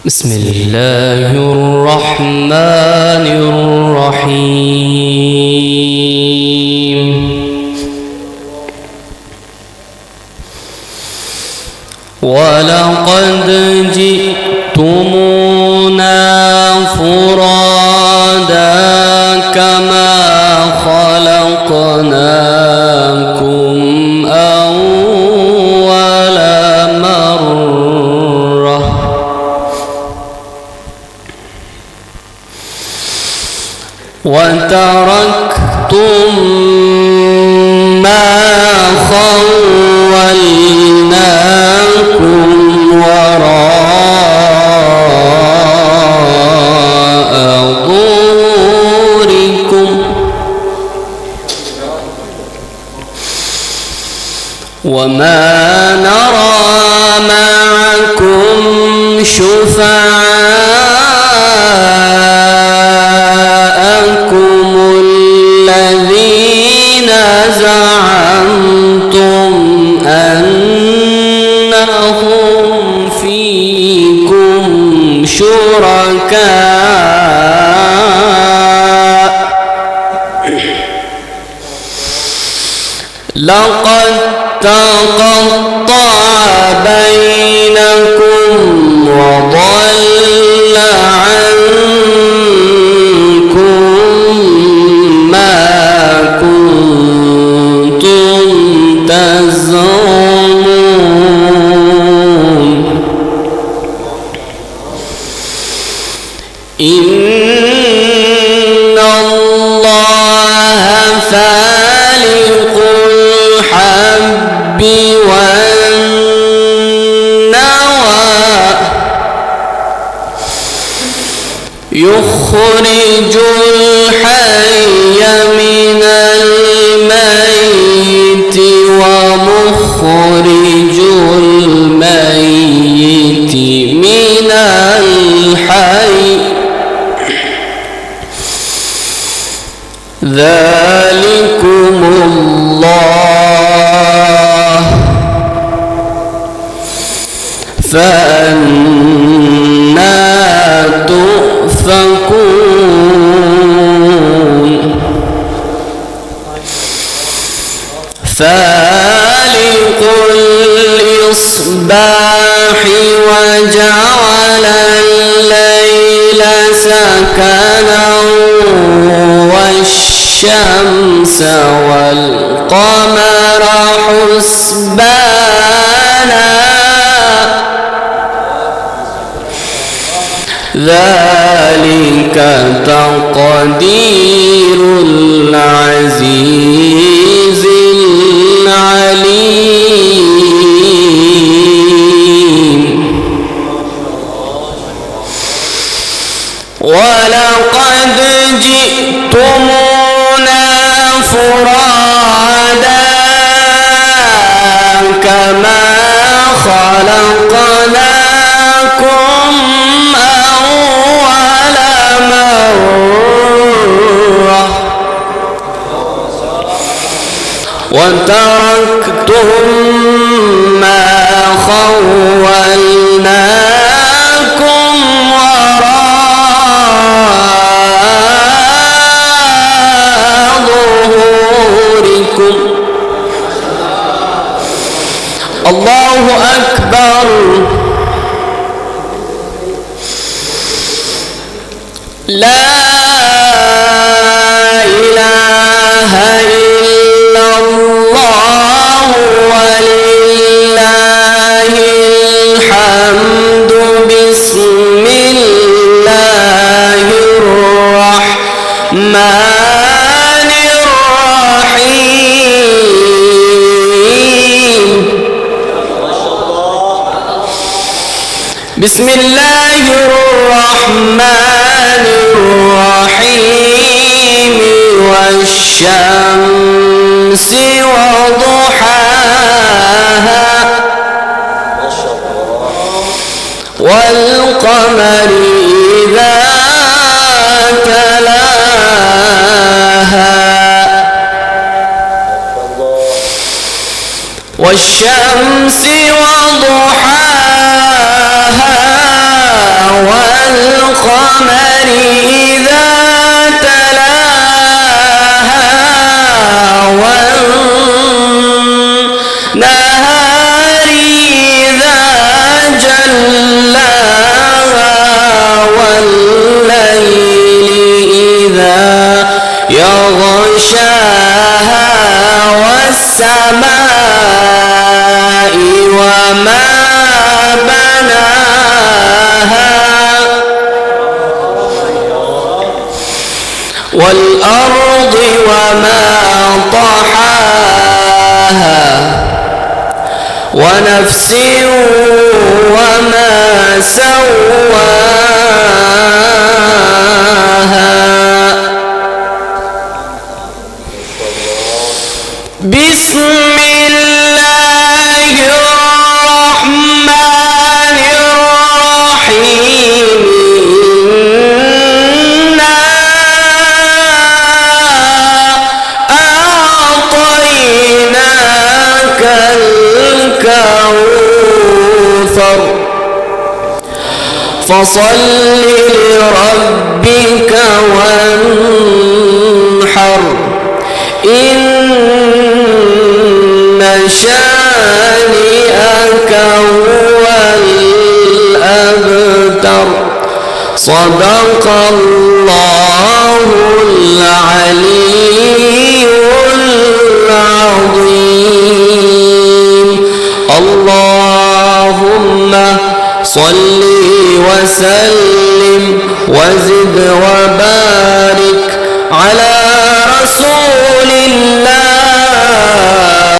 بسم الله الرحمن الرحيم. ولقد جئتمونا فرادا كما خلقناكم أول مرة وتركتم ما خولناكم وراء ظهوركم وما نرى معكم شفعاءكم الذين زعمتم أنهم فيكم شركاء لقد تقطع بينكم وضل عنكم ما كنتم تزعمون إن الله فالق الحب والنوى يخرج الحي من الميت ومخرج الميت من الحي ذلكم الله فأنى تؤفكون فالق الإصباح وجعل الليل سكنا والشمس والقمر حسبانا ذلك تقدير العزيز العليم. ولقد جئتمونا فرادا كما خلقناكم أول مرة وتركتم ما خولناكم وراء ظهوركم الله أكبر. لا إله إلا الله ولله الحمد. بسم الله الرحمن الرحيم. بسم الله الرحمن الرحيم والشمس وضحاها والقمر إذا تلاها والشمس وضحاها والقمر إذا تلاها والنهار إذا جلاها والليل إذا يغشاها والسماء وما بناها والأرض وما طحاها ونفس وما سواها بسم الله الرحمن الرحيم إنا أعطيناك الكوثر فصل لربك وانحر إن شانئك هو الأبتر صدق الله العلي العظيم اللهم صل وسلم وزد